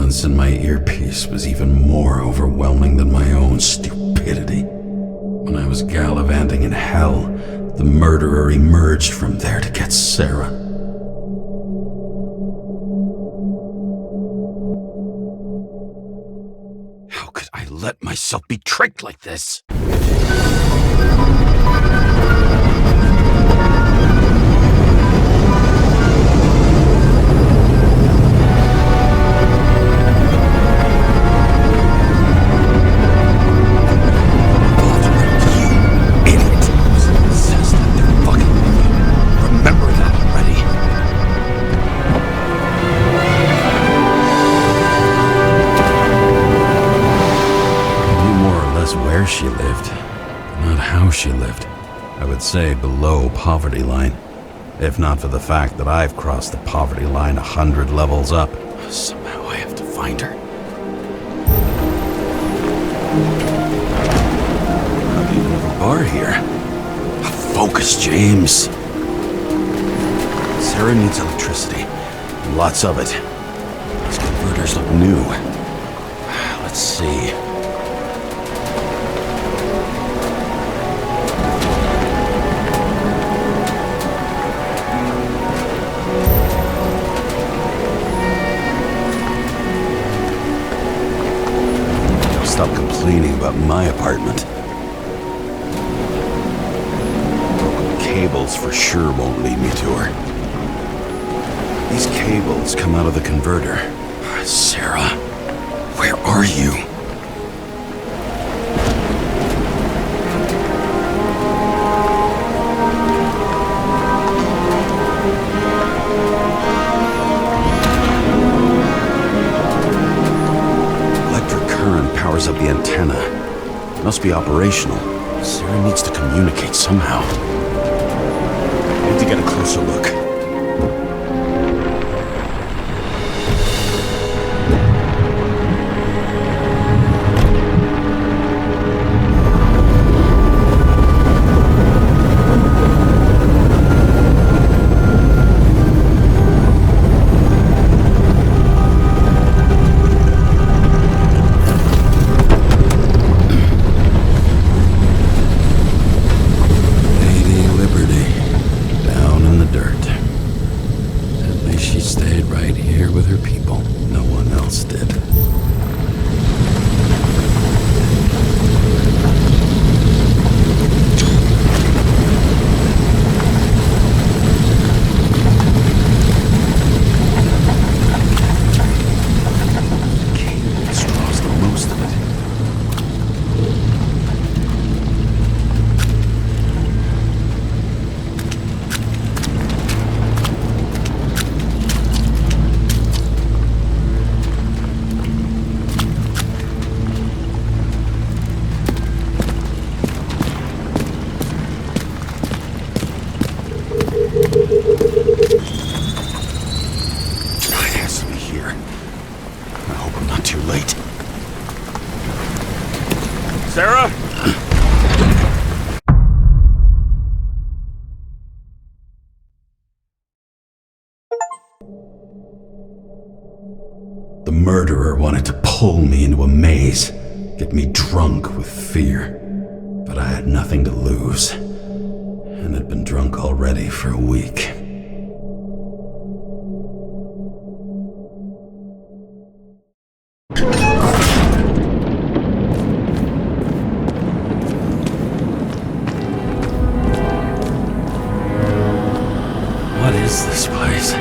silence in my earpiece was even more overwhelming than my own stupidity. When I was gallivanting in hell, the murderer emerged from there to get Sarah. How could I let myself be tricked like this? She lived, not how she lived. I would say below poverty line, if not for the fact that I've crossed the poverty line 100 levels up. Somehow I have to find her. Not even have a bar here. Focus, James. Sarah needs electricity, lots of it. These converters look new. Let's see. Stop complaining about my apartment. Broken cables for sure won't lead me to her. These cables come out of the converter. Sarah, where are you? Powers up the antenna. It must be operational. Sarah needs to communicate somehow. I need to get a closer look. Sarah? The murderer wanted to pull me into a maze, get me drunk with fear. But I had nothing to lose, and had been drunk already for a week. What is this place?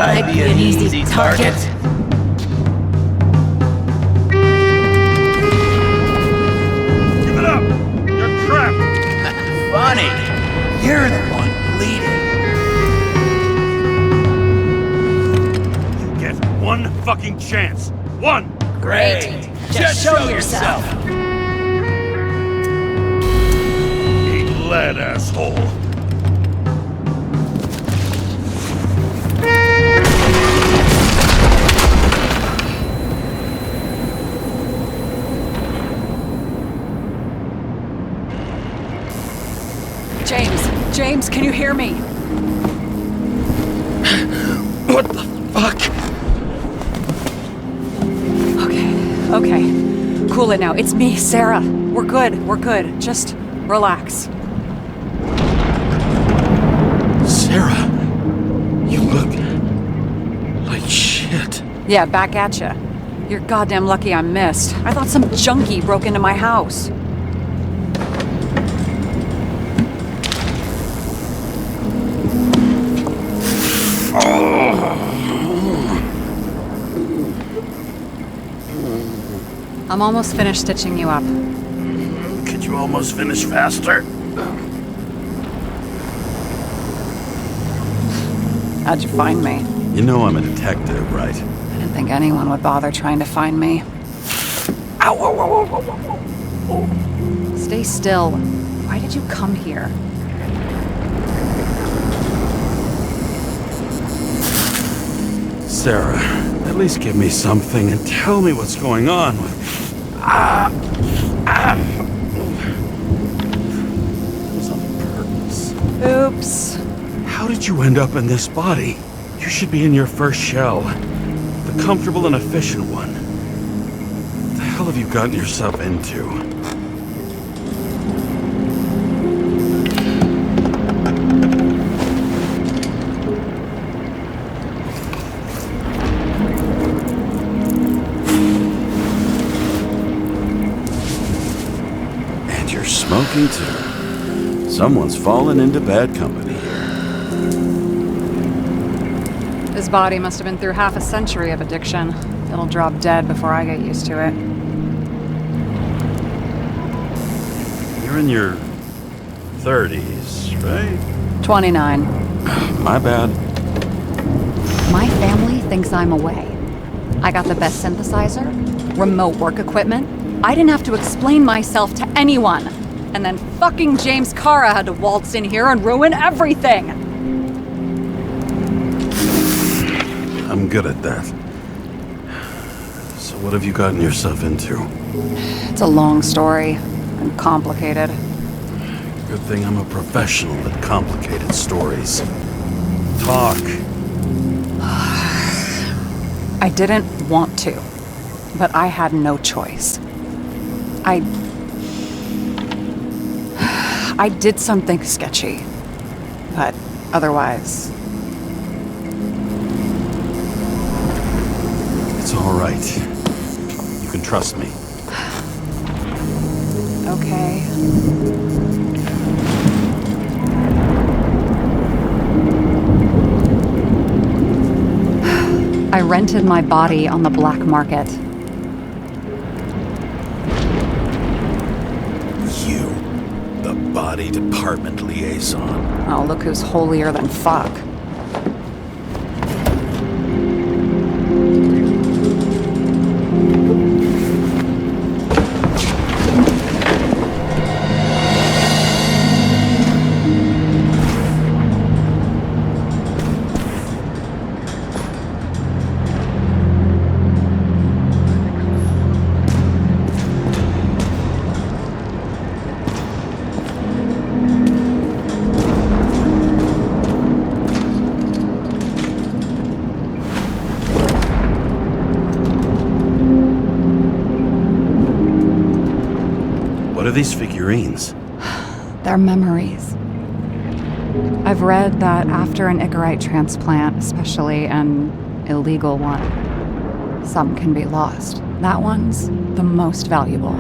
I'd be an easy target. Give it up! You're trapped! Funny. You're the one bleeding. You get one fucking chance. One! Great. Just show yourself. Eat lead, asshole. James, can you hear me? What the fuck? Okay. Cool it now. It's me, Sarah. We're good. Just relax. Sarah, you look like shit. Yeah, back at ya. You're goddamn lucky I missed. I thought some junkie broke into my house. I'm almost finished stitching you up. Could you almost finish faster? How'd you find me? You know I'm a detective, right? I didn't think anyone would bother trying to find me. Ow, ow, ow, ow, ow, ow. Stay still. Why did you come here? Sarah, at least give me something and tell me what's going on. It was on purpose. Oops. How did you end up in this body? You should be in your first shell. The comfortable and efficient one. What the hell have you gotten yourself into? Smoking too. Someone's fallen into bad company here. His body must have been through half a century of addiction. It'll drop dead before I get used to it. You're in your 30s, right? 29. My bad. My family thinks I'm away. I got the best synthesizer, remote work equipment. I didn't have to explain myself to anyone. And then fucking James Karra had to waltz in here and ruin everything! I'm good at that. So what have you gotten yourself into? It's a long story, and complicated. Good thing I'm a professional at complicated stories. Talk. I didn't want to, but I had no choice. I did something sketchy, but otherwise... It's all right. You can trust me. Okay. I rented my body on the black market. Body department liaison. Oh, look who's holier than fuck. What are these figurines? They're memories. I've read that after an Icarite transplant, especially an illegal one, some can be lost. That one's the most valuable.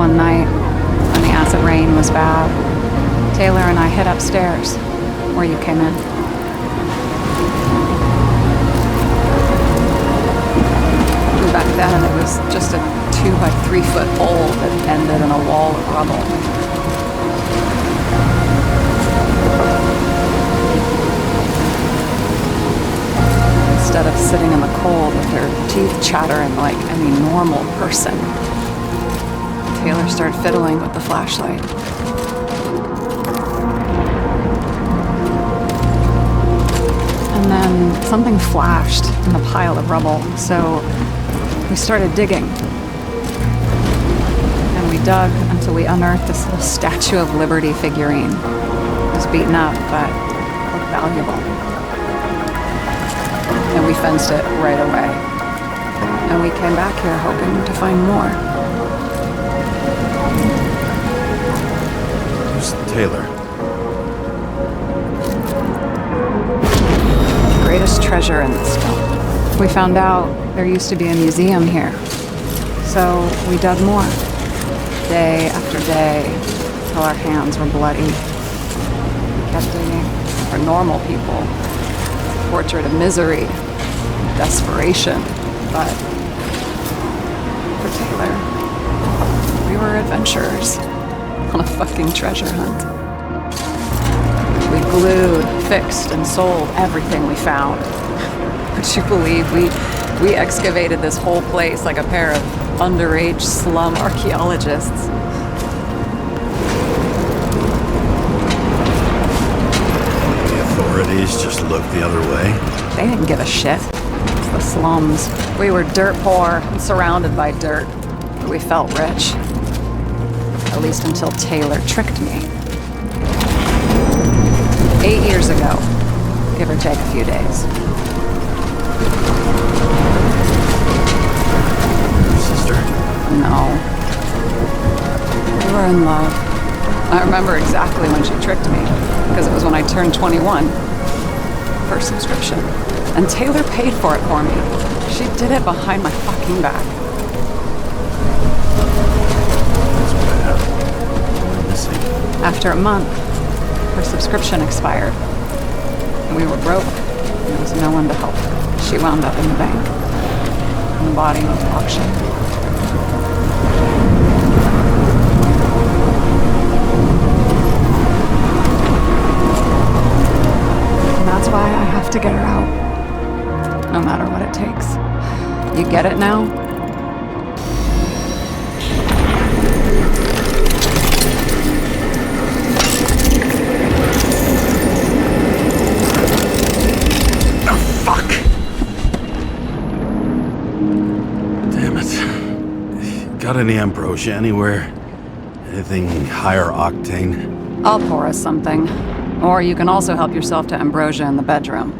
one night, when the acid rain was bad, Taylor and I hid upstairs, where you came in. Back then, it was just a 2 by 3 foot hole that ended in a wall of rubble. Instead of sitting in the cold with her teeth chattering like any normal person, Taylor started fiddling with the flashlight. And then something flashed in the pile of rubble, so we started digging. And we dug until we unearthed this little Statue of Liberty figurine. It was beaten up, but looked valuable. And we fenced it right away. And we came back here hoping to find more. Who's Taylor? Greatest treasure in this dump. We found out there used to be a museum here. So we dug more. Day after day, till our hands were bloody. We kept digging for normal people. Portrait of misery, desperation, but for Taylor, we were adventurers on a fucking treasure hunt. We glued, fixed, and sold everything we found. Would you believe we excavated this whole place like a pair of underage slum archaeologists? The authorities just looked the other way. They didn't give a shit. It's the slums. We were dirt poor and surrounded by dirt, but we felt rich. At least until Taylor tricked me. 8 years ago, give or take a few days. Your sister? No. We were in love. I remember exactly when she tricked me, because it was when I turned 21. First subscription. And Taylor paid for it for me. She did it behind my fucking back. That's bad. We're missing. After a month, her subscription expired. And we were broke. There was no one to help her. She wound up in the bank. And the body went to auction. And that's why I have to get her out. No matter what it takes. You get it now? Got any ambrosia anywhere? Anything higher octane? I'll pour us something. Or you can also help yourself to ambrosia in the bedroom.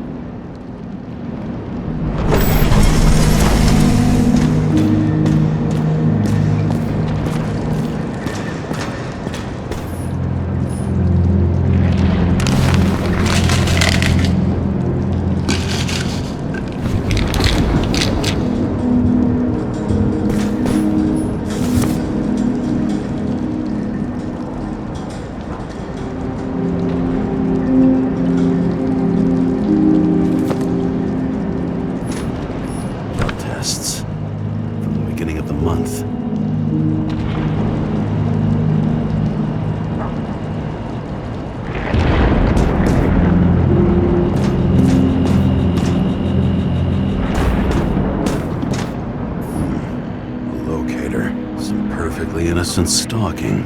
Innocent stalking.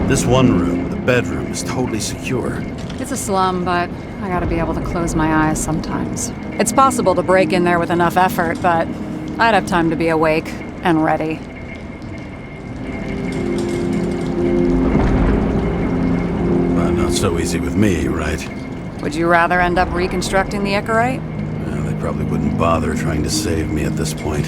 This one room, the bedroom, is totally secure. It's a slum, but I gotta be able to close my eyes sometimes. It's possible to break in there with enough effort, but I'd have time to be awake and ready. But not so easy with me, right? Would you rather end up reconstructing the Icarite? They probably wouldn't bother trying to save me at this point.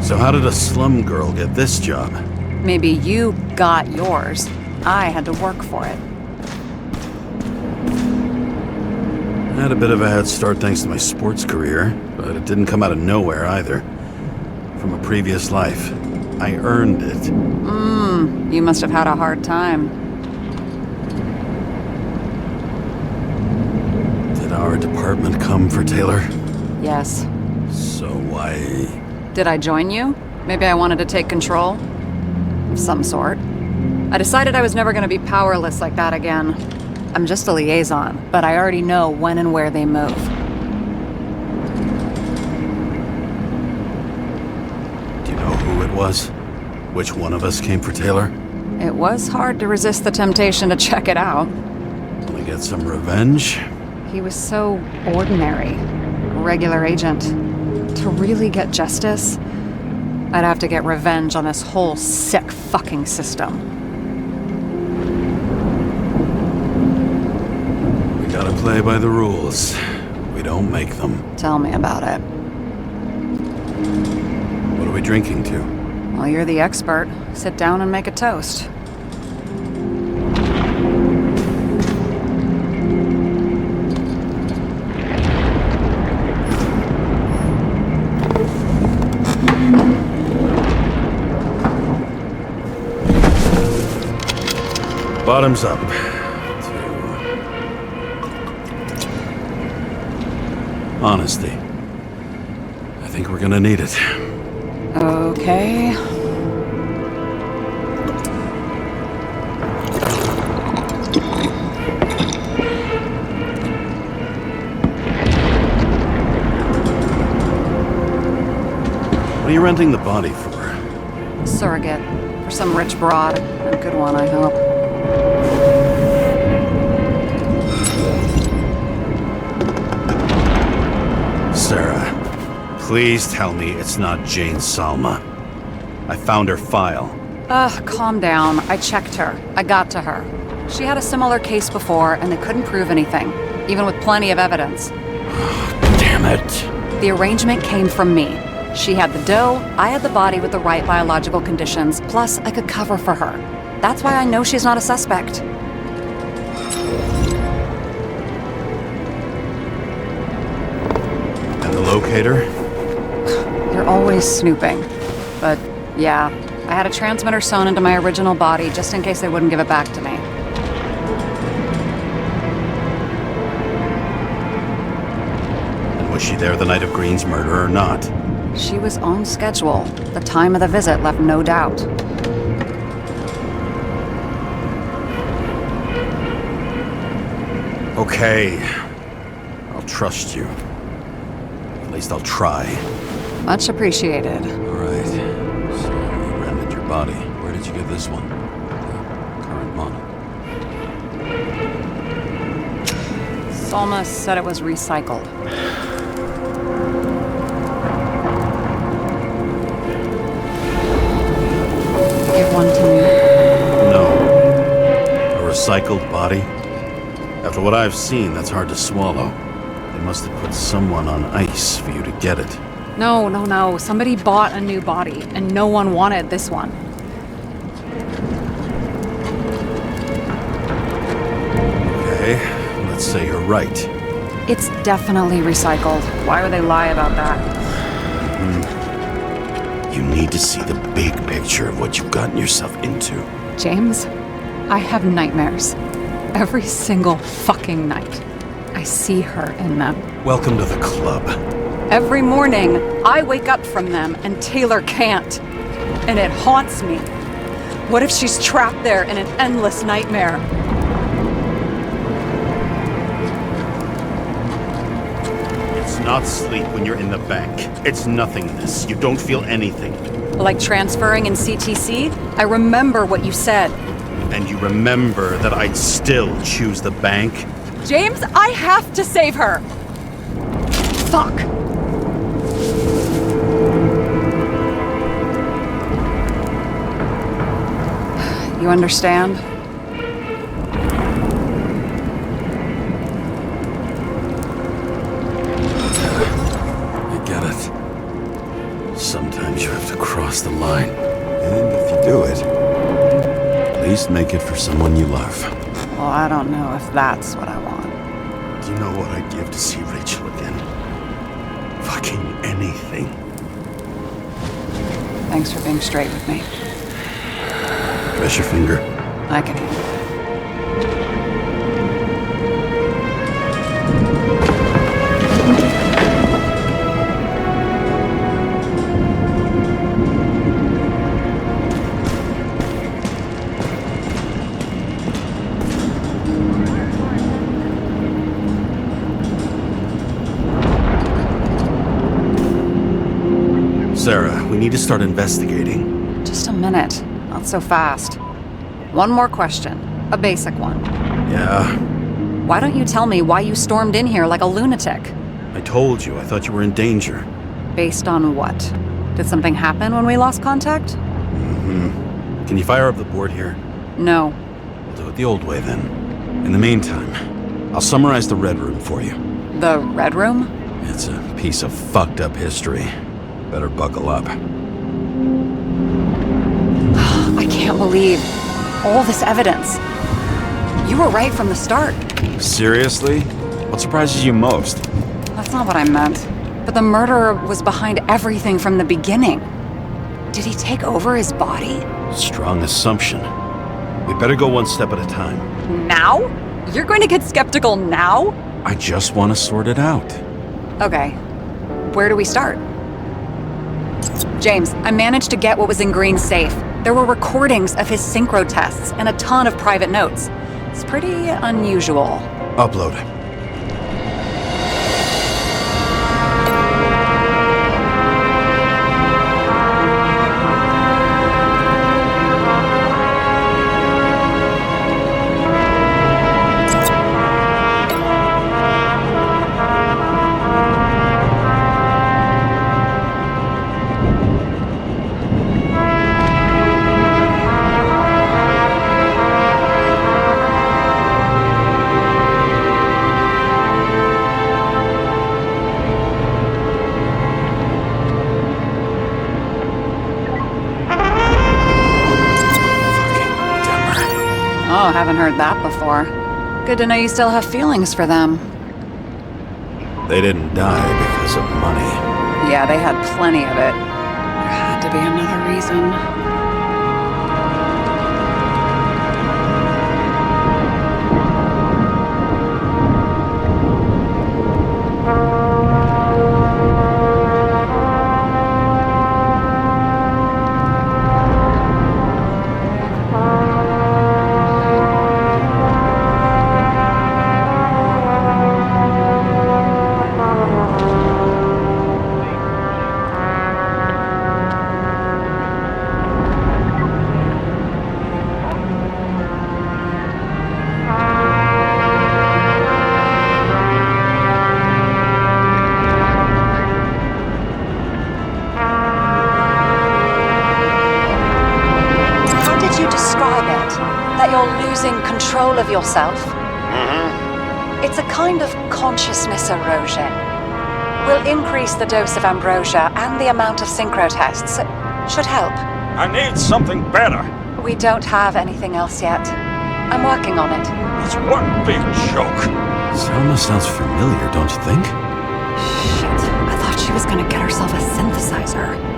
So how did a slum girl get this job? Maybe you got yours. I had to work for it. I had a bit of a head start thanks to my sports career, but it didn't come out of nowhere either. From a previous life. I earned it. You must have had a hard time. Did our department come for Taylor? Yes. So why... Did I join you? Maybe I wanted to take control? Of some sort. I decided I was never gonna be powerless like that again. I'm just a liaison, but I already know when and where they move. Do you know who it was? Which one of us came for Taylor? It was hard to resist the temptation to check it out. Wanna get some revenge? He was so ordinary. A regular agent. To really get justice, I'd have to get revenge on this whole sick fucking system. We gotta play by the rules. We don't make them. Tell me about it. What are we drinking to? Well, you're the expert. Sit down and make a toast. Bottoms up. Honesty. I think we're gonna need it. Okay. What are you renting the body for? Surrogate. For some rich broad. A good one, I hope. Sarah, please tell me it's not Jane Salma. I found her file. Calm down. I checked her. I got to her. She had a similar case before, and they couldn't prove anything, even with plenty of evidence. Damn it. The arrangement came from me. She had the dough, I had the body with the right biological conditions, plus I could cover for her. That's why I know she's not a suspect. And the locator? You're always snooping. But, yeah, I had a transmitter sewn into my original body just in case they wouldn't give it back to me. And was she there the night of Green's murder or not? She was on schedule. The time of the visit left no doubt. Okay. I'll trust you. At least I'll try. Much appreciated. All right. So you rented your body. Where did you get this one? The current model. Salma said it was recycled. Give one to me. No. A recycled body? After what I've seen, that's hard to swallow. They must have put someone on ice for you to get it. No. Somebody bought a new body, and no one wanted this one. Okay, let's say you're right. It's definitely recycled. Why would they lie about that? You need to see the big picture of what you've gotten yourself into. James, I have nightmares. Every single fucking night. I see her in them. Welcome to the club. Every morning, I wake up from them and Taylor can't. And it haunts me. What if she's trapped there in an endless nightmare? It's not sleep when you're in the bank. It's nothingness. You don't feel anything. Like transferring in CTC? I remember what you said. And you remember that I'd still choose the bank? James, I have to save her! Fuck! You understand? I get it. Sometimes you have to cross the line. And if you do it, at least make it for someone you love. Well, I don't know if that's what I want. Do you know what I'd give to see Rachel again? Fucking anything. Thanks for being straight with me. Press your finger. I can handle it. Sarah, we need to start investigating. Just a minute. Not so fast. One more question. A basic one. Yeah, Why don't you tell me why you stormed in here like a lunatic? I told you. I thought you were in danger. Based on what? Did something happen when we lost contact? Can you fire up the board here? No. We'll do it the old way then. In the meantime, I'll summarize the Red Room for you. The Red Room? It's a piece of fucked up history. Better buckle up. I can't believe all this evidence. You were right from the start. Seriously? What surprises you most? That's not what I meant. But the murderer was behind everything from the beginning. Did he take over his body? Strong assumption. We better go one step at a time. Now? You're going to get skeptical now? I just want to sort it out. Okay. Where do we start? James, I managed to get what was in Green's safe. There were recordings of his synchro tests and a ton of private notes. It's pretty unusual. Upload. Oh, haven't heard that before. Good to know you still have feelings for them. They didn't die because of money. Yeah, they had plenty of it. There had to be another reason. Control of yourself. It's a kind of consciousness erosion. We'll increase the dose of ambrosia and the amount of synchro tests. Should help. I need something better. We don't have anything else yet. I'm working on it. It's one big joke. Selma sounds familiar, don't you think? Shit. I thought she was gonna get herself a synthesizer.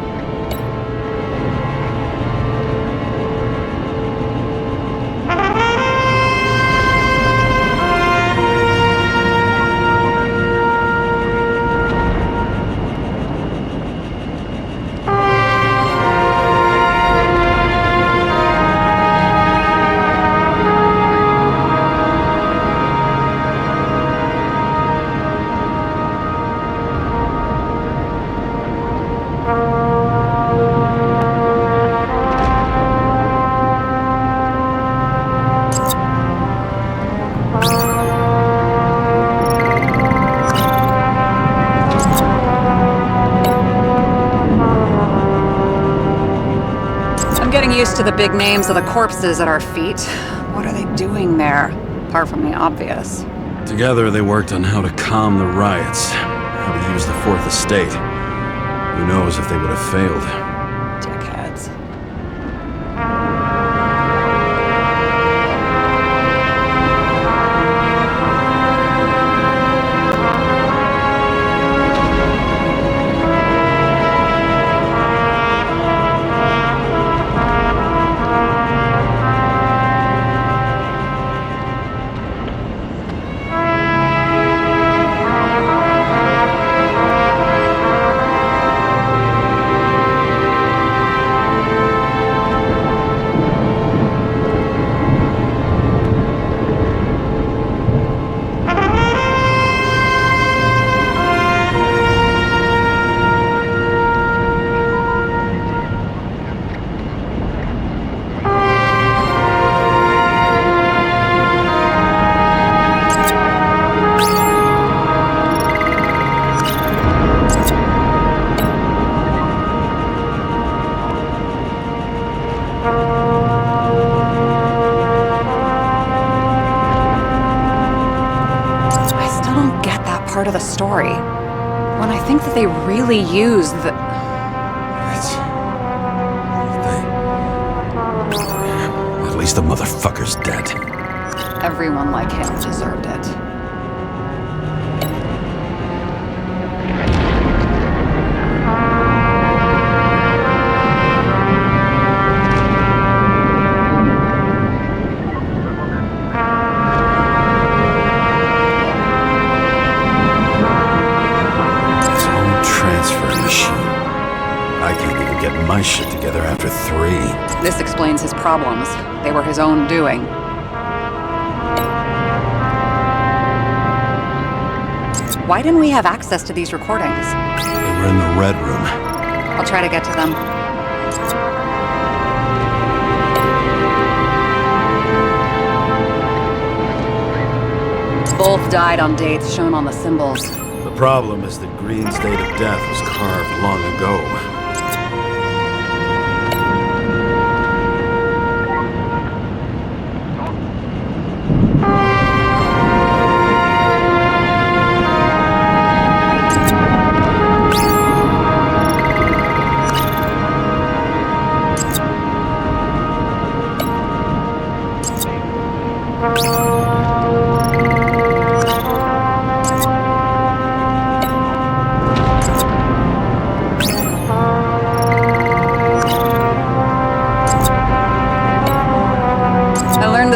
used to the big names of the corpses at our feet. What are they doing there? Apart from the obvious. Together they worked on how to calm the riots, how to use the Fourth Estate. Who knows if they would have failed. Dickheads. Part of the story. When I think that they really used the... At least the motherfucker's dead. Everyone like him deserved it. My shit together after 3. This explains his problems. They were his own doing. Why didn't we have access to these recordings? They were in the Red Room. I'll try to get to them. Both died on dates shown on the symbols. The problem is that Green's date of death was carved long ago.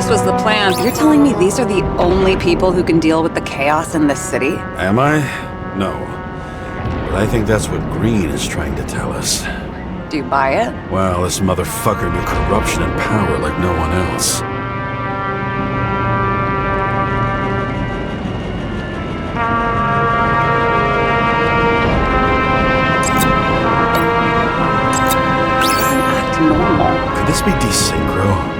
Was the plan. You're telling me these are the only people who can deal with the chaos in this city? Am I? No. But I think that's what Green is trying to tell us. Do you buy it? Well, this motherfucker knew corruption and power like no one else. Doesn't act normal. Could this be desynchro?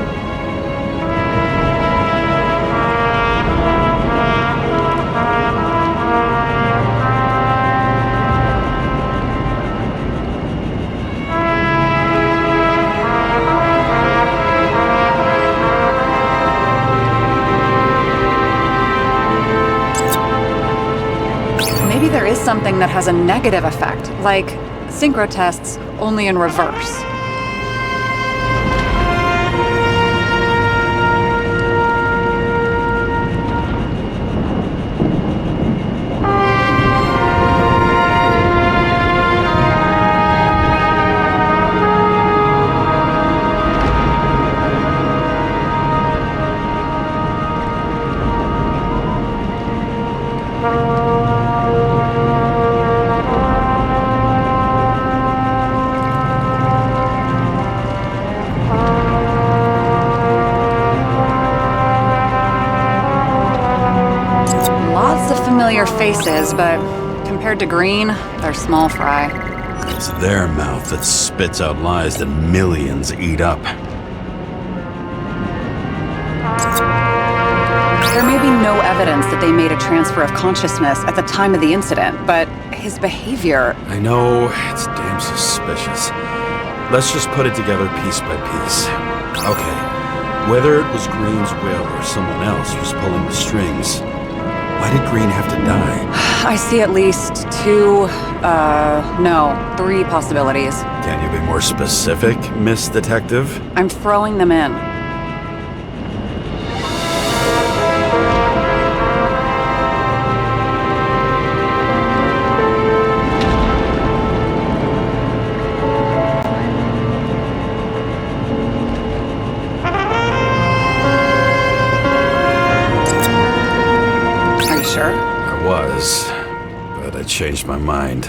Maybe there is something that has a negative effect, like synchro tests, only in reverse. Familiar faces, but compared to Green, they're small fry. It's their mouth that spits out lies that millions eat up. There may be no evidence that they made a transfer of consciousness at the time of the incident, but his behavior... I know, it's damn suspicious. let's just put it together piece by piece. Okay, whether it was Green's will or someone else was pulling the strings, why did Green have to die? I see at least three possibilities. Can you be more specific, Miss Detective? I'm throwing them in. Are you sure? I was, but I changed my mind.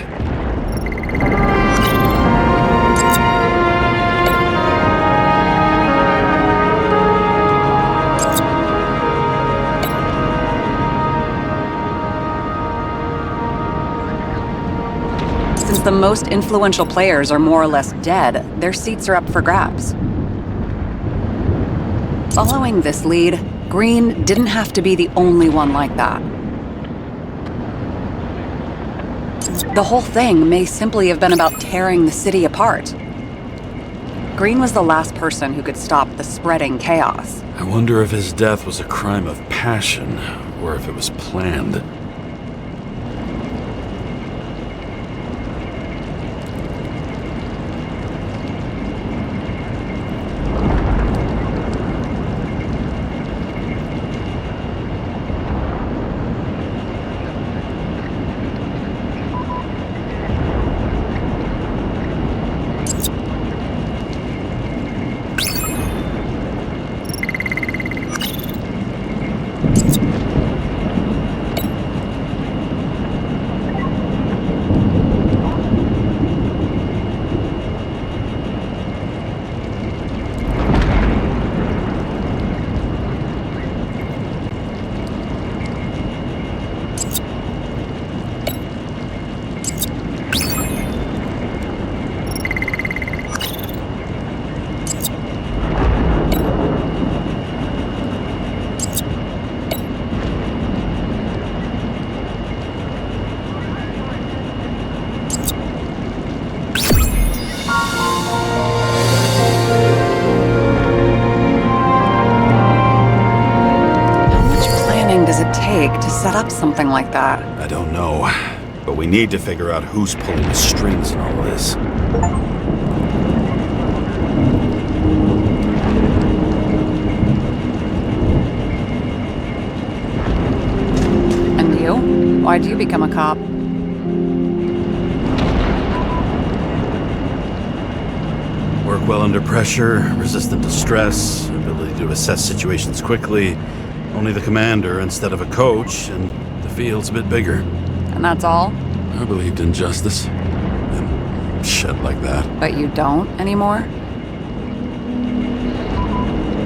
Since the most influential players are more or less dead, their seats are up for grabs. Following this lead, Green didn't have to be the only one like that. The whole thing may simply have been about tearing the city apart. Green was the last person who could stop the spreading chaos. I wonder if his death was a crime of passion, or if it was planned. Set up something like that? I don't know, but we need to figure out who's pulling the strings in all this. And you? Why'd you become a cop? Work well under pressure, resistant to stress, ability to assess situations quickly. Only the commander instead of a coach, and the field's a bit bigger. And that's all? I believed in justice. And shit like that. But you don't anymore?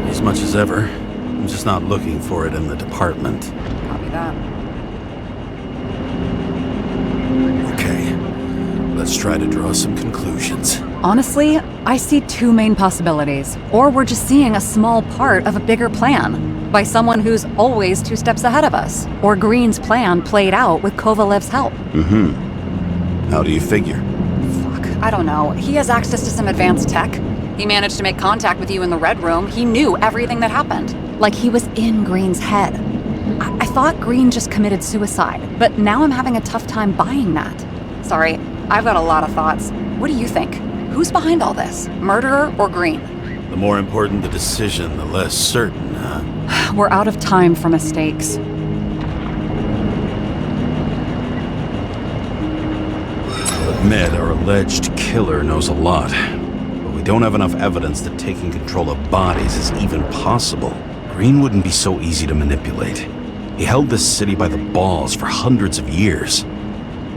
As much as ever. I'm just not looking for it in the department. Copy that. Okay, let's try to draw some conclusions. Honestly, I see two main possibilities. Or we're just seeing a small part of a bigger plan. By someone who's always 2 steps ahead of us. Or Green's plan played out with Kovalev's help. How do you figure? Fuck, I don't know. He has access to some advanced tech. He managed to make contact with you in the Red Room. He knew everything that happened. Like he was in Green's head. I thought Green just committed suicide, but now I'm having a tough time buying that. Sorry, I've got a lot of thoughts. What do you think? Who's behind all this? Murderer or Green? The more important the decision, the less certain, huh? We're out of time for mistakes. I'll admit our alleged killer knows a lot, but we don't have enough evidence that taking control of bodies is even possible. Green wouldn't be so easy to manipulate. He held this city by the balls for hundreds of years.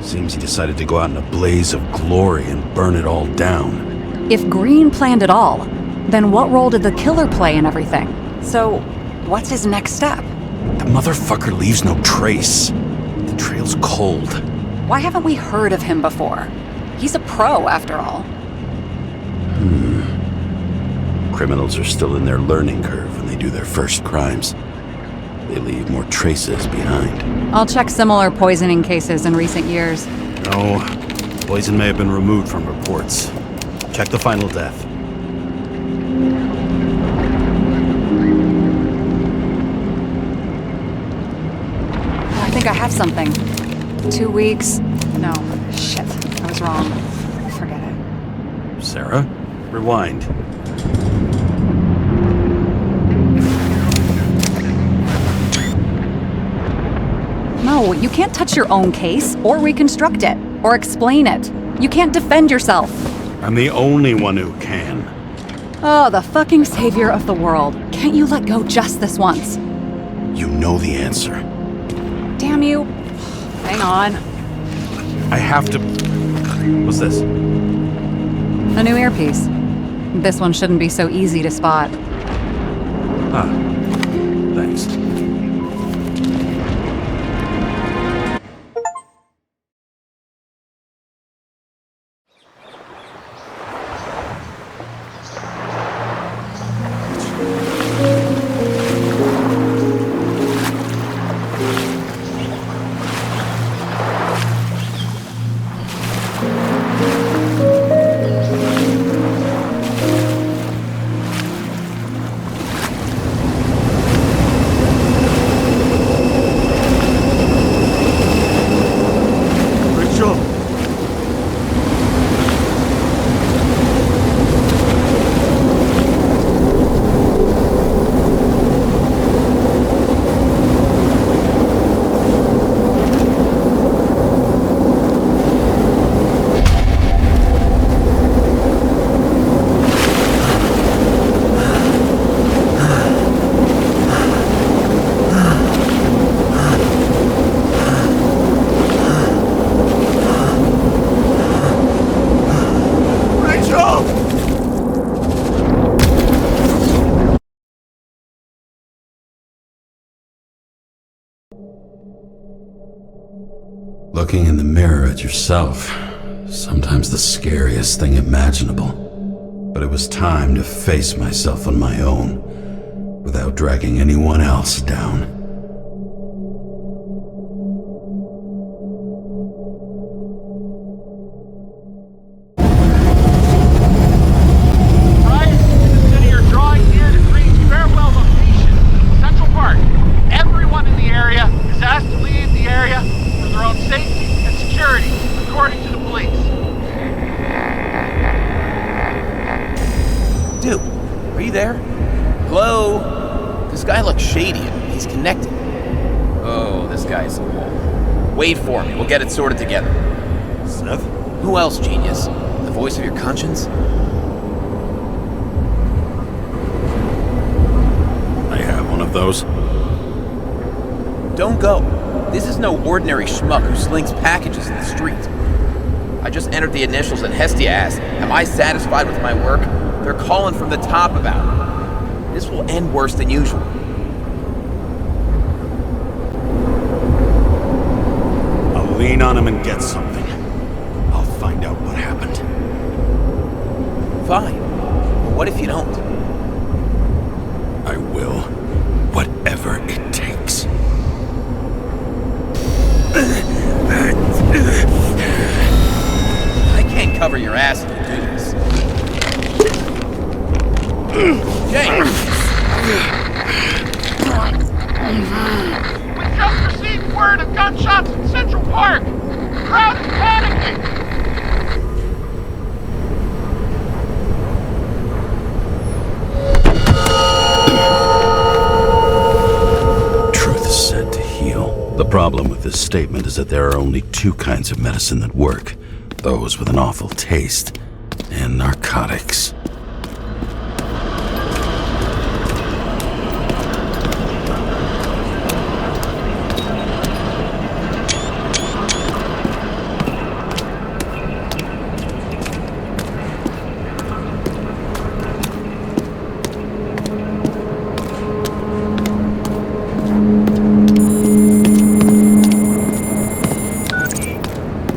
Seems he decided to go out in a blaze of glory and burn it all down. If Green planned it all, then what role did the killer play in everything? So, what's his next step? The motherfucker leaves no trace. The trail's cold. Why haven't we heard of him before? He's a pro, after all. Criminals are still in their learning curve when they do their first crimes. They leave more traces behind. I'll check similar poisoning cases in recent years. No, poison may have been removed from reports. Check the final death. I think I have something. 2 weeks. No, shit. I was wrong. Forget it. Sarah? Rewind. No, you can't touch your own case, or reconstruct it, or explain it. You can't defend yourself. I'm the only one who can. Oh, the fucking savior of the world. Can't you let go just this once? You know the answer. Damn you. Hang on. I have to... What's this? A new earpiece. This one shouldn't be so easy to spot. Ah, thanks. Looking in the mirror at yourself, sometimes the scariest thing imaginable. But it was time to face myself on my own, without dragging anyone else down. Wait for me. We'll get it sorted together. Seth? Who else, genius? The voice of your conscience? I have one of those. Don't go. This is no ordinary schmuck who slings packages in the street. I just entered the initials and Hestia asked, am I satisfied with my work? They're calling from the top about it. This will end worse than usual. Lean on him and get something. I'll find out what happened. Fine. But what if you don't? I will. Whatever it takes. I can't cover your ass if you do this. James! We just received word of gunshots in Central Park! The crowd is panicking! Truth is said to heal. The problem with this statement is that there are only two kinds of medicine that work. Those with an awful taste, and narcotics.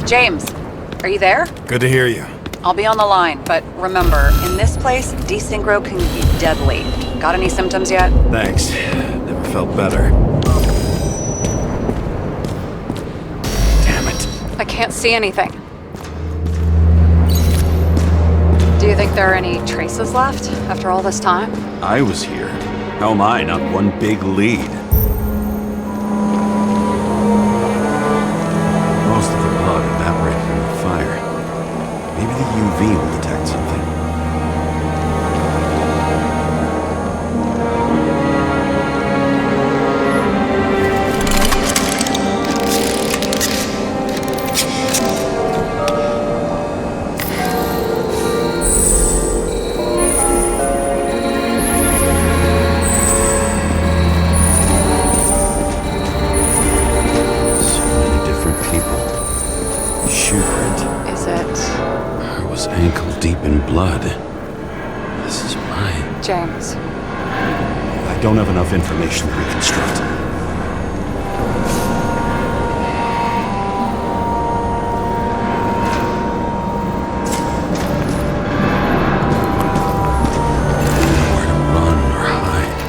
James, are you there? Good to hear you. I'll be on the line, but remember, in this place, desynchro can be deadly. Got any symptoms yet? Thanks. Never felt better. Damn it. I can't see anything. Do you think there are any traces left after all this time? I was here. How am I not one big lead? Most of the blood evaporated in the fire. Maybe the UV will detect something. Deep in blood. This is mine. James. I don't have enough information to reconstruct. Nowhere to run or hide.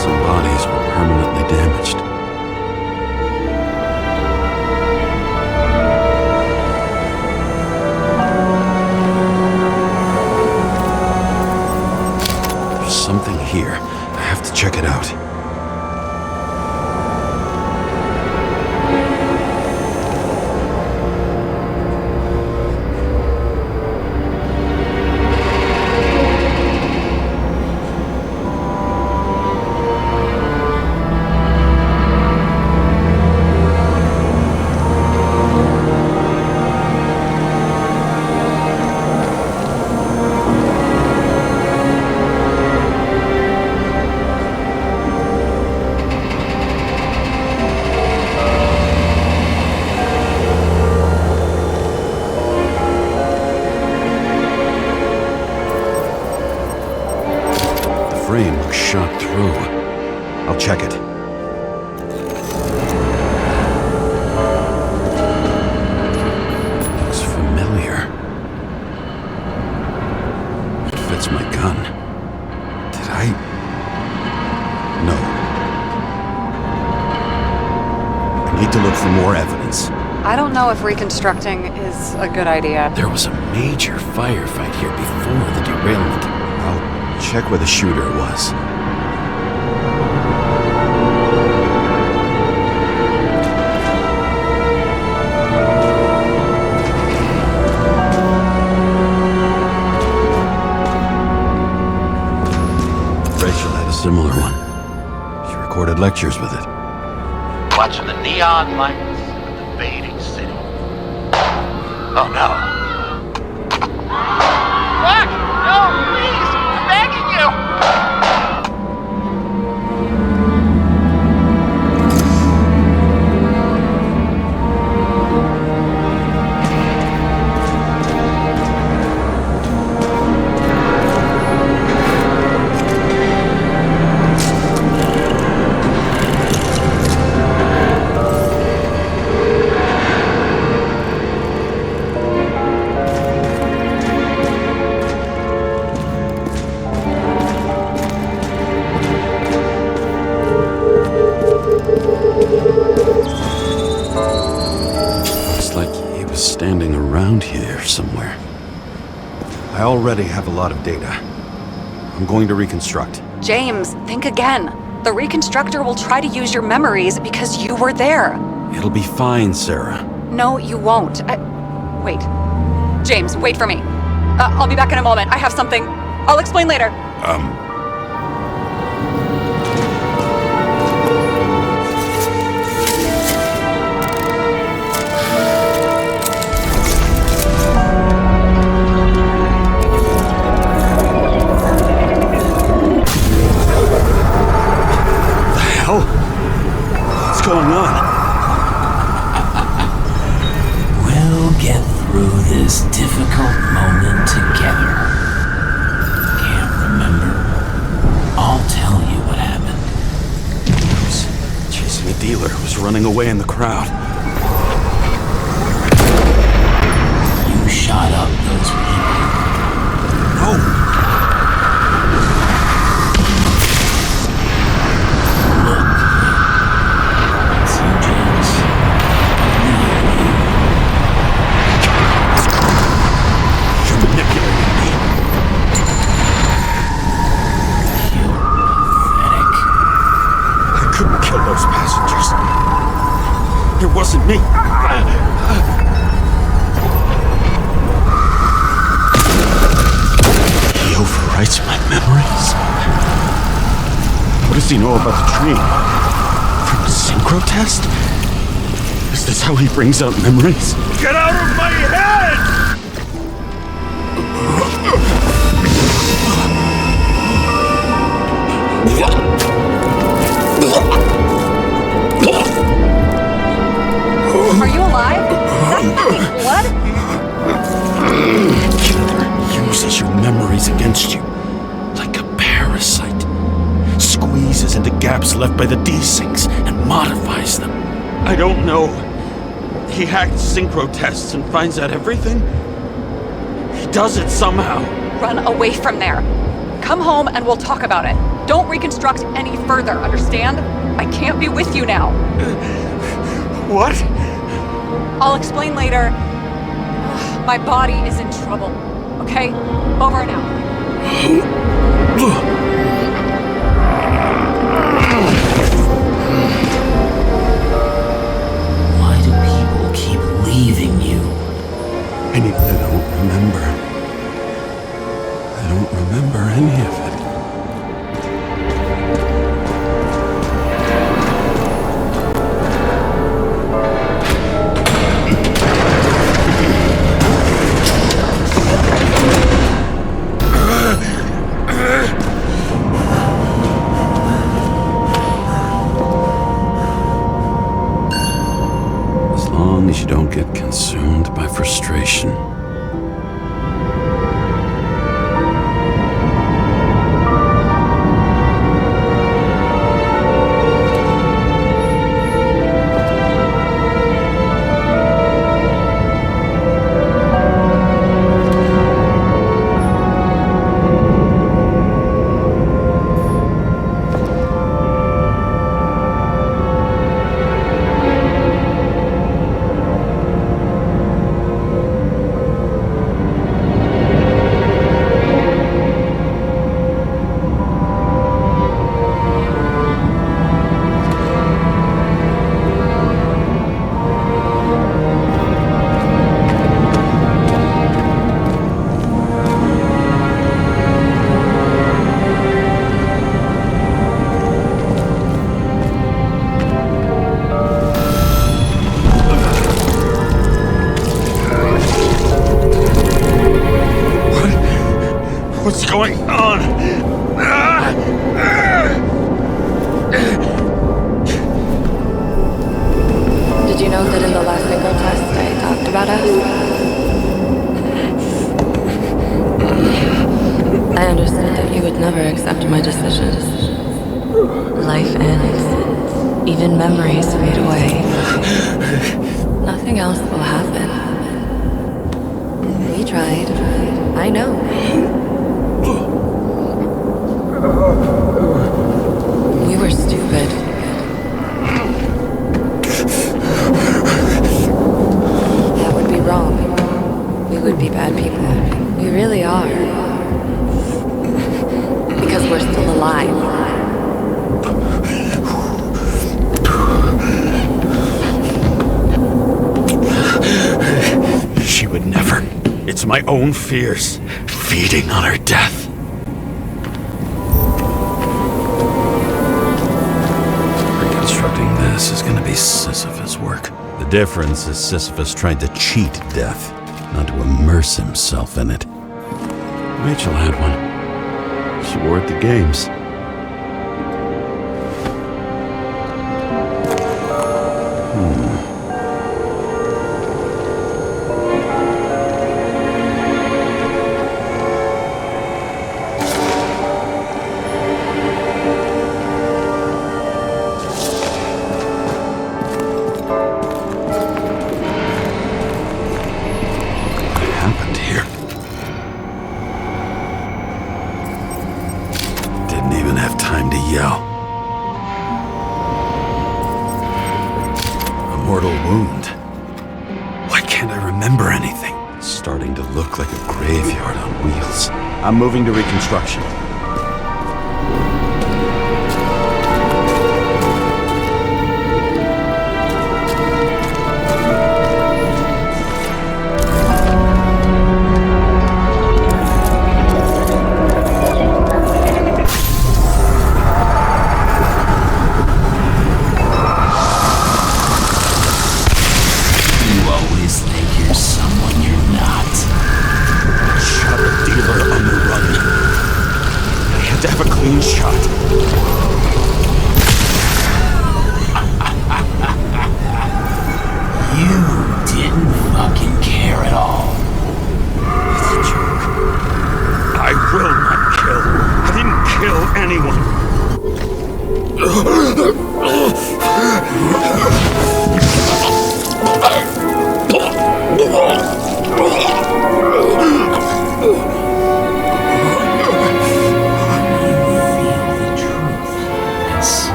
Some bodies were permanently damaged. Something here. I have to check it out. Frame looks shot through. I'll check it. Looks familiar. It fits my gun. Did I? No. I need to look for more evidence. I don't know if reconstructing is a good idea. There was a major firefight here before the derailment. I'll check where the shooter was. Rachel had a similar one. She recorded lectures with it. Watching the neon lights of the fading city. Oh no. Fuck! No, please! I'm begging you! Standing around here somewhere. I already have a lot of data. I'm going to reconstruct. James, think again. The reconstructor will try to use your memories because you were there. It'll be fine, Sarah. No, you won't. Wait. James, wait for me. I'll be back in a moment. I have something. I'll explain later. What's going on? We'll get through this difficult moment together. Can't remember? I'll tell you what happened. I was chasing a dealer who was running away in the crowd. You shot up those people. No! those passengers. It wasn't me. He overwrites my memories. What does he know about the train? From a synchro test? Is this how he brings out memories? Get out of my head! Are you alive? Is that blood? Killer uses your memories against you like a parasite. Squeezes into gaps left by the desyncs and modifies them. I don't know. He hacked synchro tests and finds out everything. He does it somehow. Run away from there. Come home and we'll talk about it. Don't reconstruct any further, understand? I can't be with you now. What? I'll explain later. My body is in trouble. Okay? Over and out. Why do people keep leaving you? I don't remember. I don't remember any of it. As long as you don't get consumed by frustration. What's going on? Did you know that in the last synchro test I talked about us? I understood that you would never accept my decisions. Life ends. Even memories fade away. Nothing else will happen. We tried. I know. We were stupid. That would be wrong. We would be bad people. We really are. Because we're still alive. She would never. It's my own fears feeding on her death. Reconstructing this is going to be Sisyphus work. The difference is Sisyphus tried to cheat death, not to immerse himself in it. Rachel had one. She wore it to games. Mortal wound. Why can't I remember anything? It's starting to look like a graveyard on wheels. I'm moving to Reconstruction.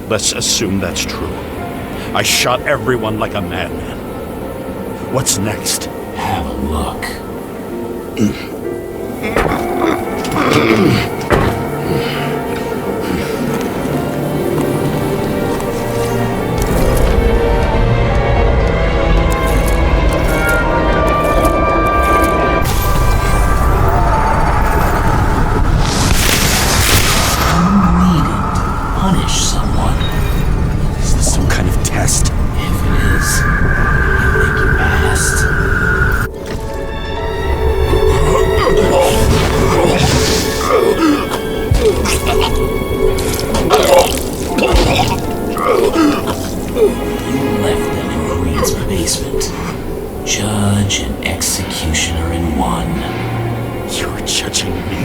Let's assume that's true. I shot everyone like a madman. What's next? Have a look. Punish someone. Is this some kind of test? If it is, it'll make you fast. You left them in Green's basement. Judge and executioner in one. You're judging me?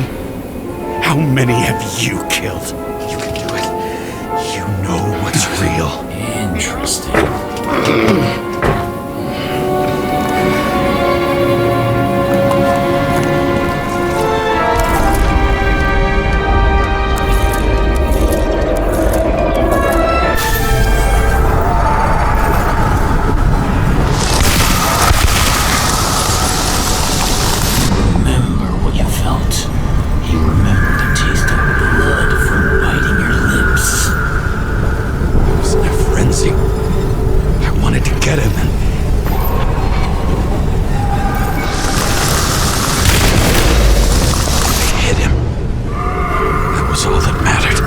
How many have you killed? You can do it. You know what's real. Interesting. Remember what you felt. You remember the taste of blood from biting your lips. I was in a frenzy. I wanted to get him and... I hit him. That was all that mattered.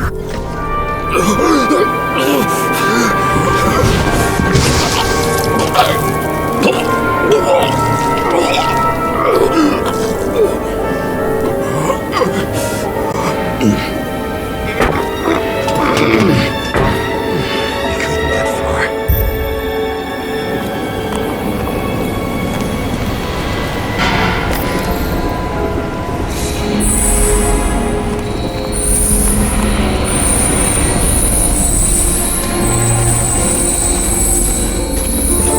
We couldn't get far.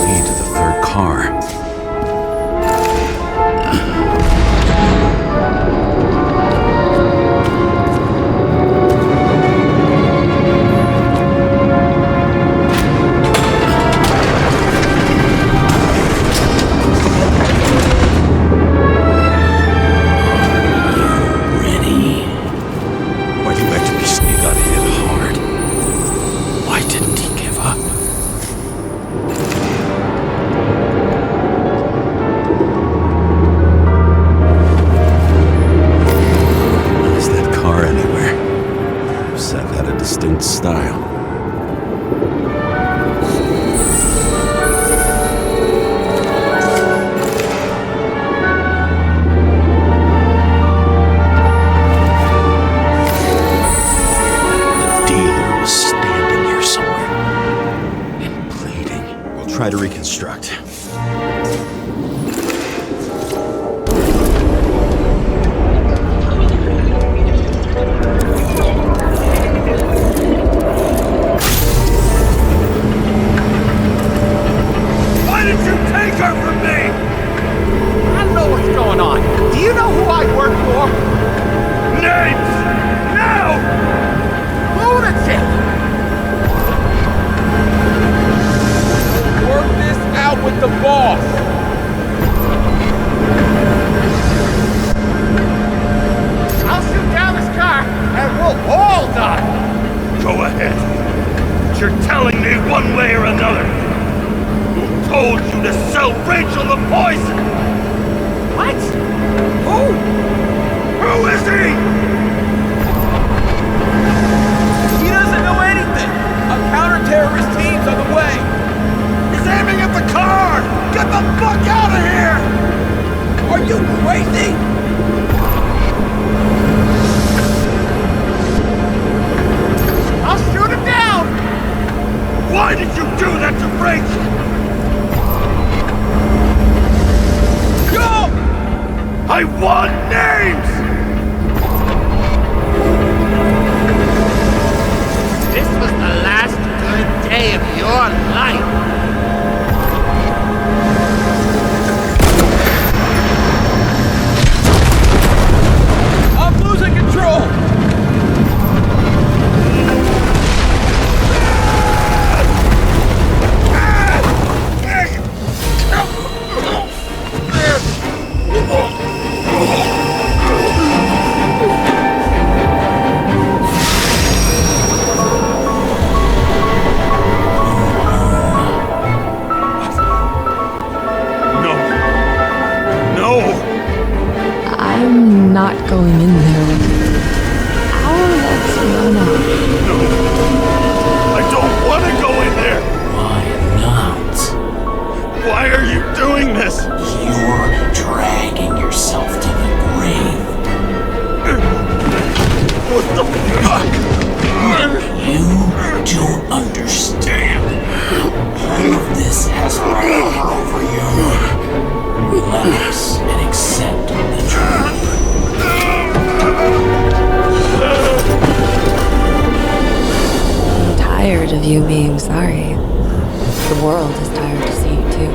Lead to the third car. Ready? Radioactive got hit hard. Why didn't he give up? Is that car anywhere? Set had a distinct style. The dealer was standing here somewhere. And bleeding. We'll try to reconstruct. Why did you take her from me? I don't know what's going on. Do you know who I work for? Names! Now! Lunatic! Work this out with the boss. I'll shoot down this car and we'll all die. Go ahead. But you're telling me one way or another. Who told you to sell Rachel the poison? What? Who? Who is he? He doesn't know anything. A counter-terrorist team's on the way. He's aiming at the car! Get the fuck out of here! Are you crazy? I'll shoot him down! Why did you do that to Rachel? Go! I want names! This was the last good day of your life. I'm losing control. going in there with you. Oh, that's Fiona. No. I don't want to go in there. Why not? Why are you doing this? You're dragging yourself to the grave. What the fuck? You don't understand. All of this has power over you. Relax and accept the truth. I'm tired of you being sorry. The world is tired to see you too.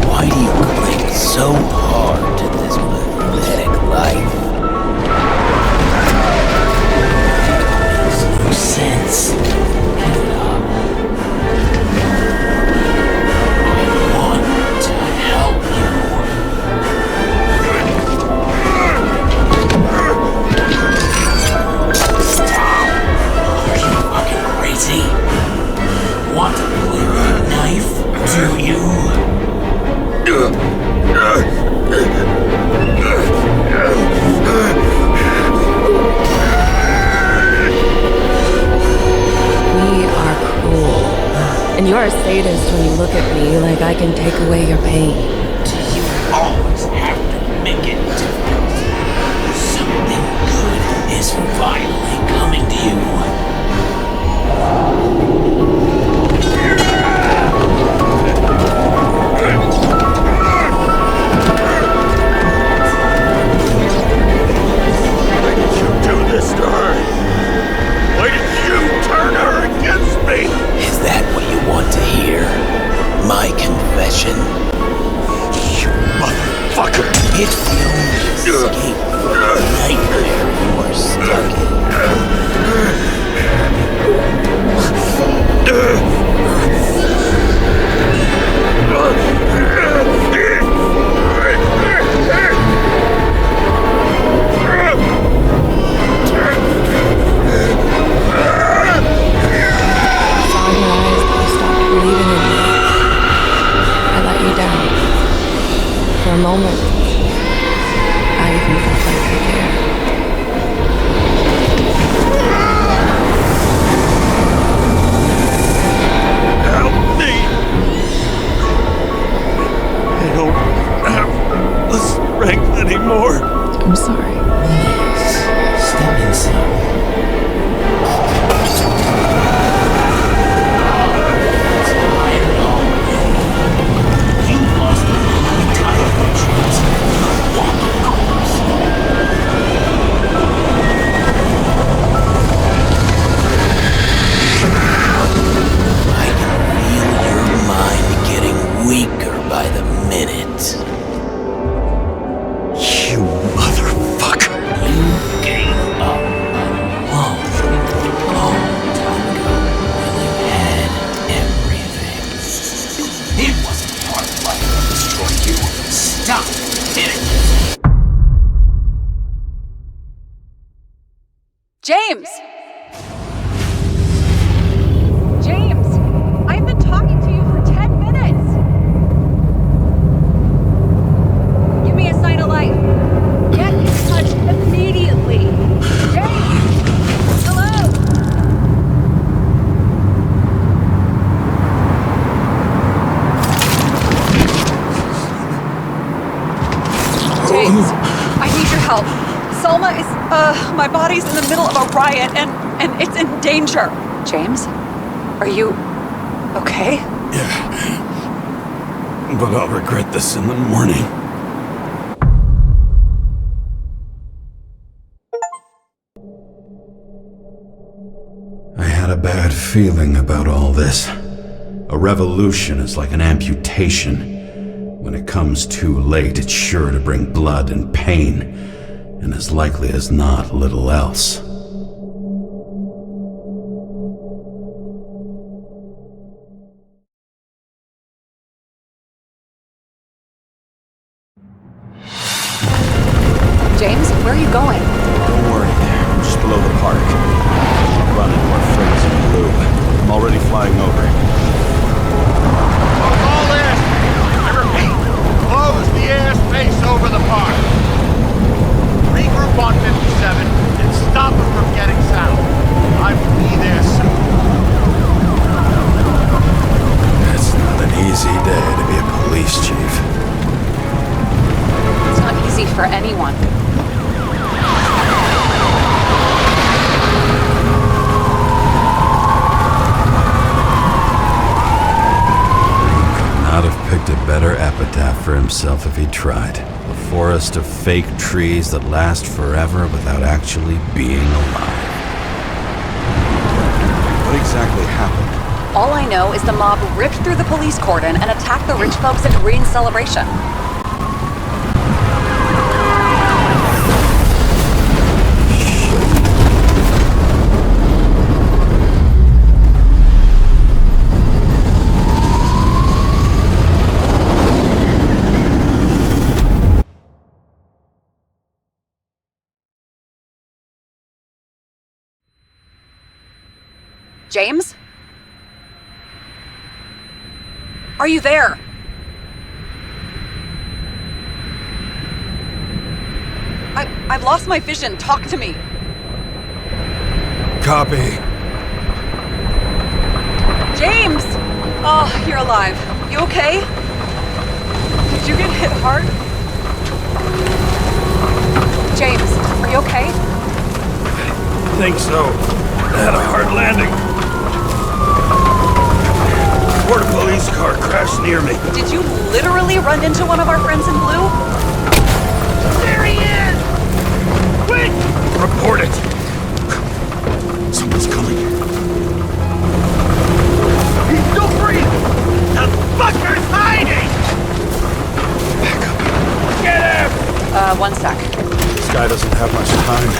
Why do you cling so hard to this pathetic life? It makes no sense. Give it up. I want to help you. Stop. Are you fucking crazy? Want to play with a knife? Do you? We are cruel. And you're a sadist when you look at me like I can take away your pain. Do you always have to make it difficult? Something good is finally coming to you. Why did you do this to her? Why did you turn her against me? Is that what you want to hear? My confession? You motherfucker! It's the only escape from the nightmare you are stuck For a moment, I even felt like I cared. Help me! I don't have the strength anymore. I'm sorry. Please, step inside. Tired already. You lost the entire chance of walking corpse. I can feel your mind getting weaker by the minute. You motherfucker! You gave up a long time ago when you had everything. It wasn't part of life that destroyed you. Stop hitting me. James! James! I've been talking to you for 10 minutes! Give me a sign of life. Get in touch immediately. James! Hello? James, I need your help. Selma is, my body's in the middle of a riot and it's in danger. James, are you okay? Yeah. But I'll regret this in the morning. I had a bad feeling about all this. A revolution is like an amputation. When it comes too late, it's sure to bring blood and pain, and as likely as not, little else. James, where are you going? Don't worry, I'm just below the park. I'll run into our friends in blue. I'm already flying over. himself if he tried. A forest of fake trees that last forever without actually being alive. What exactly happened? All I know is the mob ripped through the police cordon and attacked the rich folks at Green's celebration. James? Are you there? I've lost my vision. Talk to me. Copy. James! Oh, you're alive. You okay? Did you get hit hard? James, are you okay? I think so. I had a hard landing. Port police car crashed near me. Did you literally run into one of our friends in blue? There he is! Quick! Report it. Someone's coming. He's still breathing! The fucker's hiding! Back up. Get him! One sec. This guy doesn't have much time.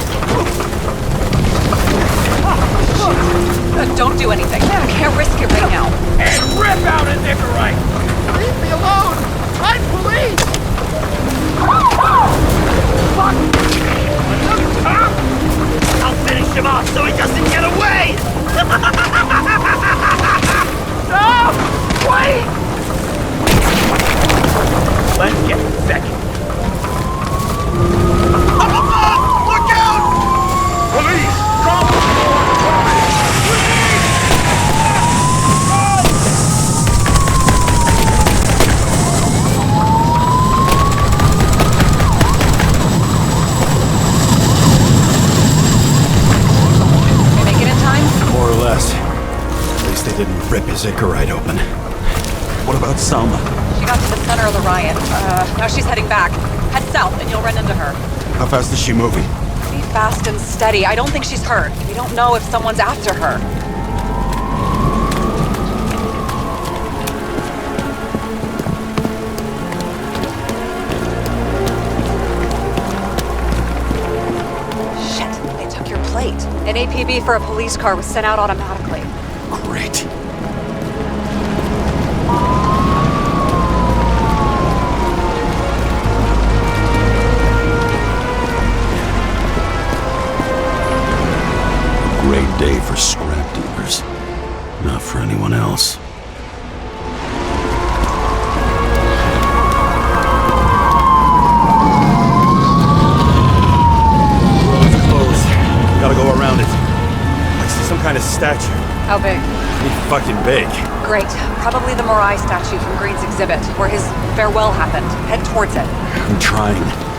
Don't do anything. I can't risk it right now. And rip out a Nicorite! Leave me alone! I'm police! Fuck! I'll finish him off so he doesn't get away! No! Wait! Let's get second. Look out! Police! Drop! They didn't rip his Icarite open. What about Salma? She got to the center of the riot. Now she's heading back. Head south and you'll run into her. How fast is she moving? Be fast and steady. I don't think she's hurt. We don't know if someone's after her. Shit, they took your plate. An APB for a police car was sent out automatically. Great. Great day for scrap dealers. Not for anyone else. Road's closed. Gotta go around it. I see some kind of statue. How big? Pretty fucking big. Great. Probably the Morai statue from Green's exhibit, where his farewell happened. Head towards it. I'm trying.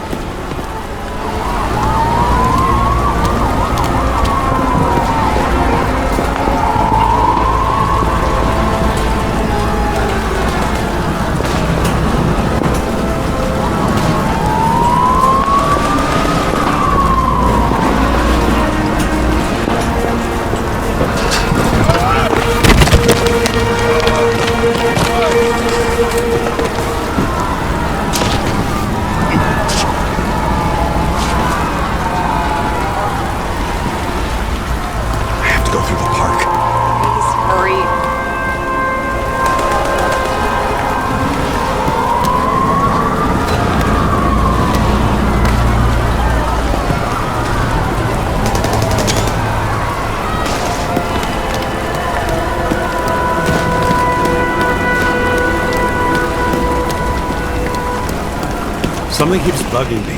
Something keeps bugging me.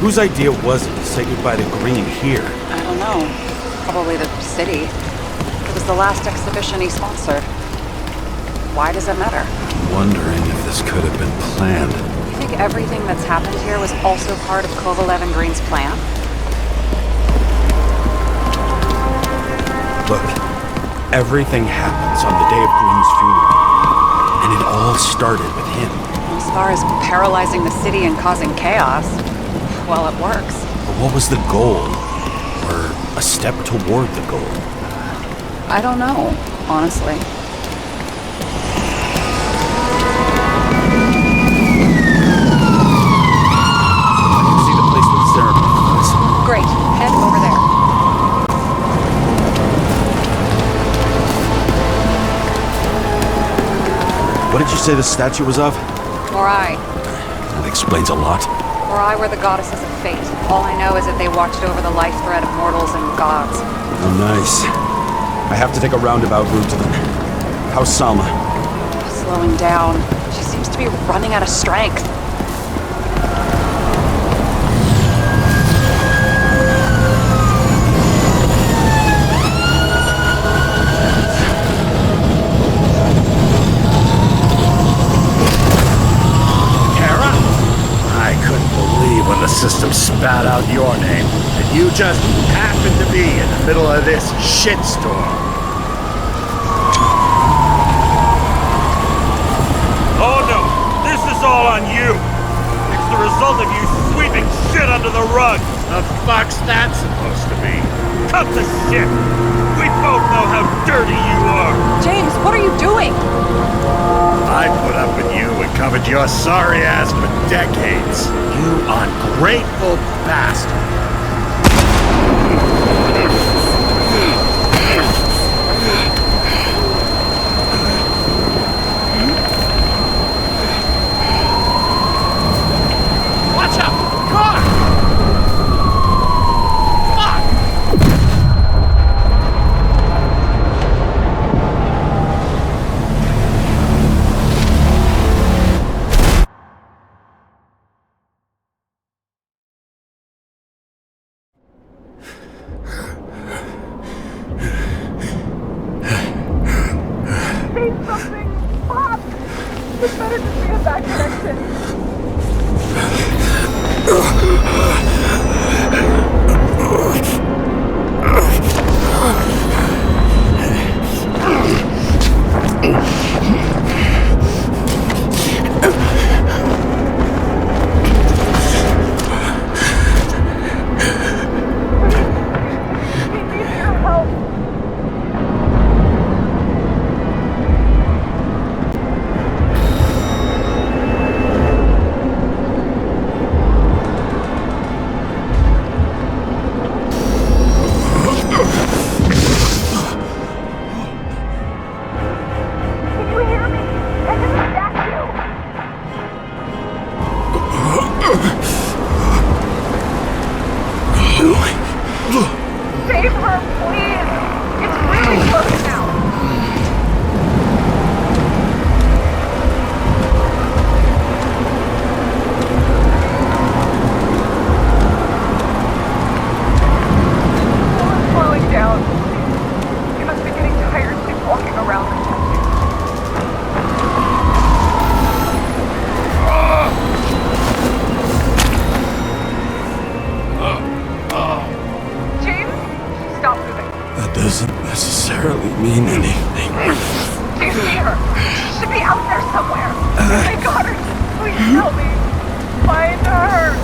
Whose idea was it to say goodbye to Green here? I don't know. Probably the city. It was the last exhibition he sponsored. Why does it matter? Wondering if this could have been planned. You think everything that's happened here was also part of Kovalev and Green's plan? Look, everything happens on the day of Green's funeral. And it all started with him. As far as paralyzing the city and causing chaos, well, it works. But what was the goal? Or a step toward the goal? I don't know, honestly. See the place where the ceremony was. Great, head over there. What did you say the statue was of? Morai. That explains a lot. Morai were the goddesses of fate. All I know is that they watched over the life thread of mortals and gods. Oh, nice. I have to take a roundabout route to them. How's Salma? Slowing down. She seems to be running out of strength. Karra? I couldn't believe when the system spat out your name, and you just happened to be in the middle of this shitstorm. Oh no, this is all on you. It's the result of you sweeping shit under the rug. The fuck's that supposed to be? Cut the shit. We both know how dirty you are. James, what are you doing? I put up with you and covered your sorry ass for decades. You ungrateful bastard. Watch out! Car! Fuck! Say something! Fuck! It's better to be in that direction. We need your help. Can you hear me? I can attack you. Save her, please. It's really close now. Someone's slowing down. He must be getting tired sleepwalking around the James, stop moving. That doesn't necessarily mean anything. Do you see her? She should be out there somewhere. My God, please help me. Find her.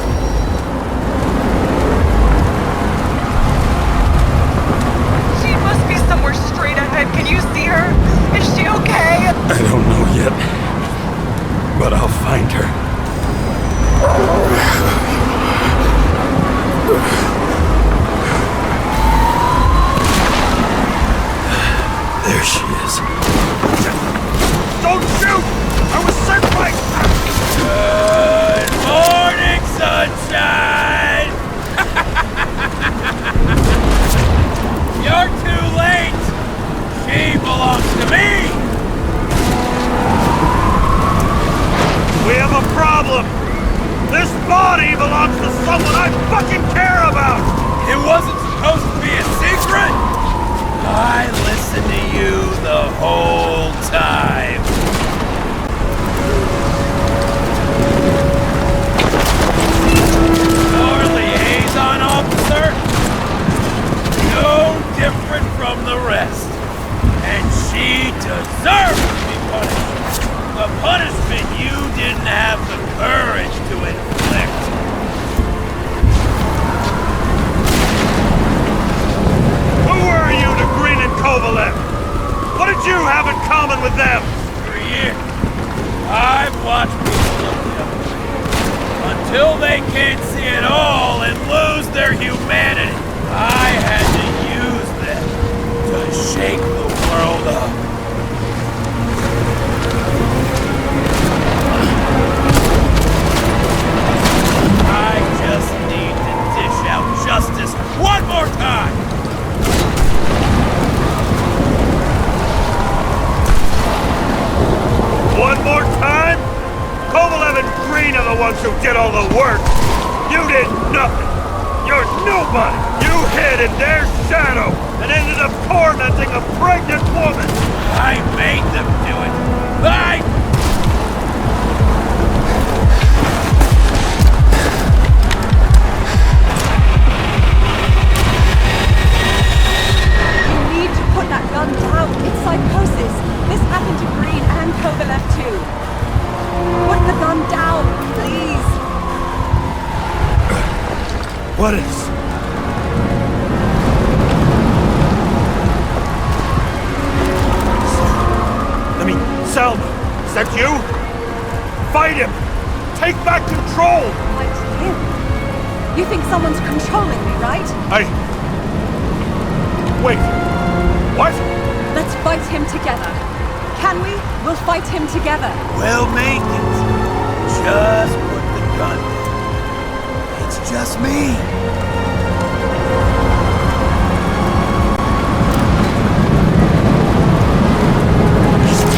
She must be somewhere straight ahead. Can you see her? Is she okay? I don't know yet, but I'll find her. There she is. Don't shoot! I was sent by... Good morning, sunshine! You're too late! She belongs to me! We have a problem. This body belongs to someone I fucking care about. It wasn't supposed to be a secret! I listened to you the whole time. Your liaison officer? No different from the rest. And she deserves to be punished. A punishment you didn't have the courage to inflict. Who were you to Green and Kovalev? What did you have in common with them? For years, I've watched people look the other way until they can't see it all and lose their humanity. I had to use them to shake the world up. I just need to dish out justice one more time! One more time? Kovalev and Green are the ones who did all the work. You did nothing. You're nobody. You hid in their shadow and ended up tormenting a pregnant woman. I made them do it. You need to put that gun down. It's psychosis. This happened to Green and Kovalev too. Put the gun down, please. What is? Selma, is that you? Fight him! Take back control! Fight him? You think someone's controlling me, right? Wait. What? Let's fight him together. Can we? We'll fight him together. We'll make it. Just put the gun down. It's just me.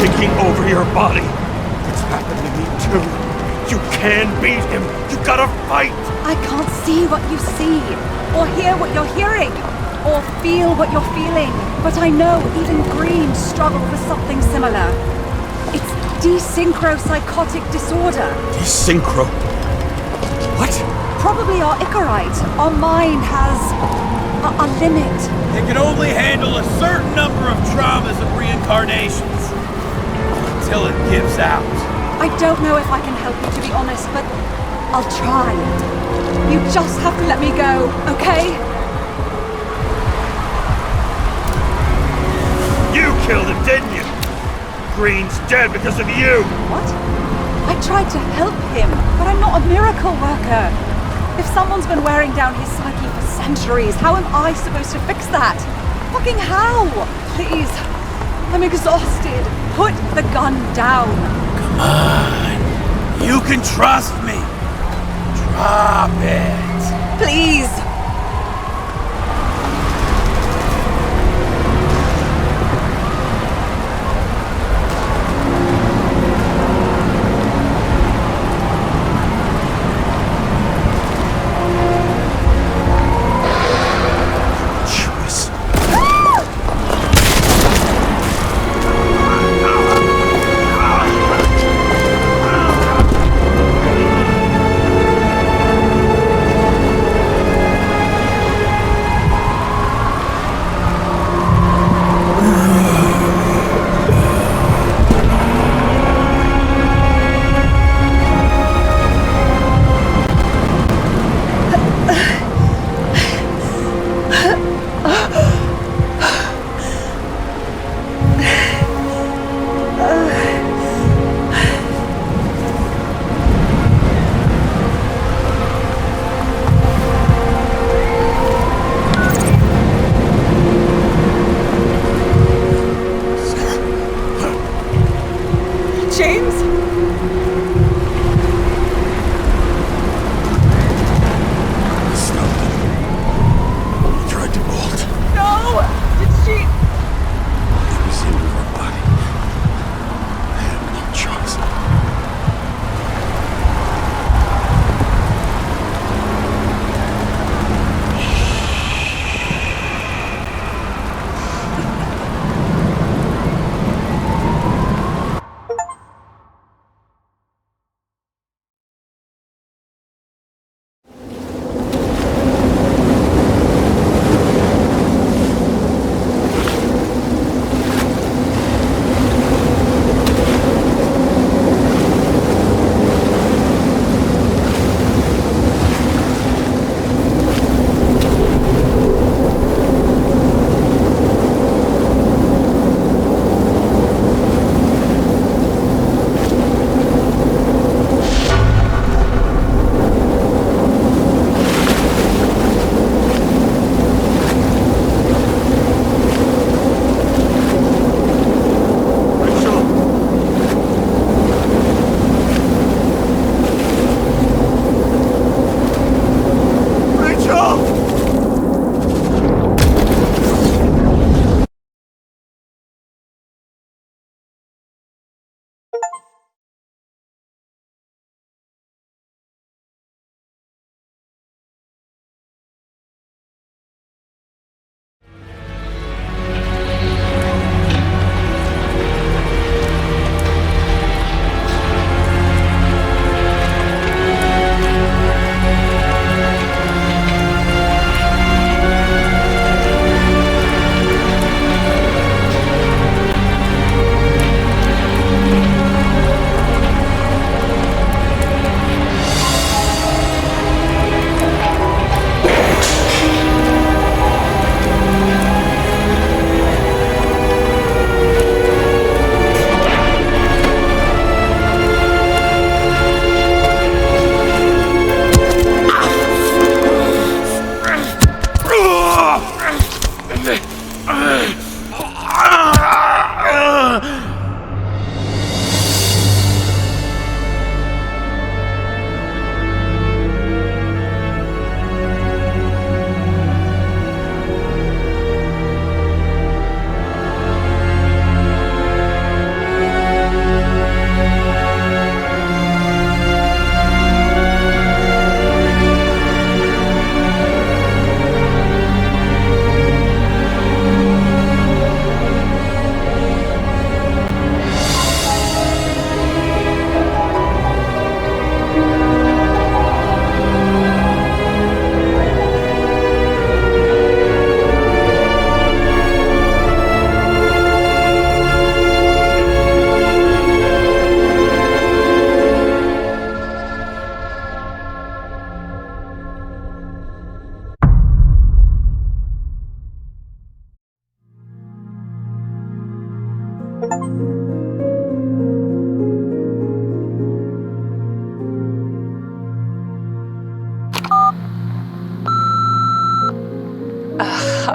Taking over your body. It's happened to me too. You can beat him. You gotta fight. I can't see what you see, or hear what you're hearing, or feel what you're feeling. But I know even Green struggled with something similar. It's desynchropsychotic disorder. Desynchro? What? Probably our Icarite. Our mind has a limit. It can only handle a certain number of traumas and reincarnations. Until it gives out. I don't know if I can help you, to be honest, but I'll try. You just have to let me go, okay? You killed him, didn't you? Green's dead because of you. What? I tried to help him, but I'm not a miracle worker. If someone's been wearing down his psyche for centuries, how am I supposed to fix that? Fucking how? Please. I'm exhausted. Put the gun down. Come on. You can trust me. Drop it. Please.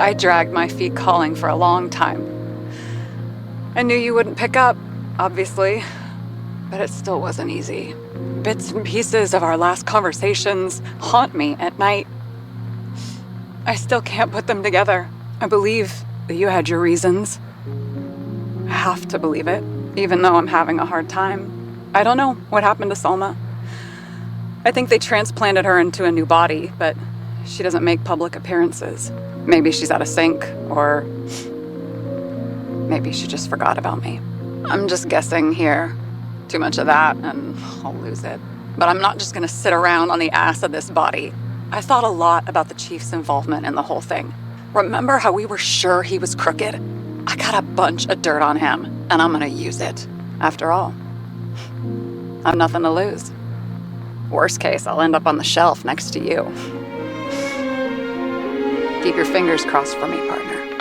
I dragged my feet calling for a long time. I knew you wouldn't pick up, obviously, but it still wasn't easy. Bits and pieces of our last conversations haunt me at night. I still can't put them together. I believe that you had your reasons. I have to believe it, even though I'm having a hard time. I don't know what happened to Salma. I think they transplanted her into a new body, but she doesn't make public appearances. Maybe she's out of sync, or maybe she just forgot about me. I'm just guessing here. Too much of that, and I'll lose it. But I'm not just gonna sit around on the ass of this body. I thought a lot about the chief's involvement in the whole thing. Remember how we were sure he was crooked? I got a bunch of dirt on him, and I'm gonna use it. After all, I've nothing to lose. Worst case, I'll end up on the shelf next to you. Keep your fingers crossed for me, partner.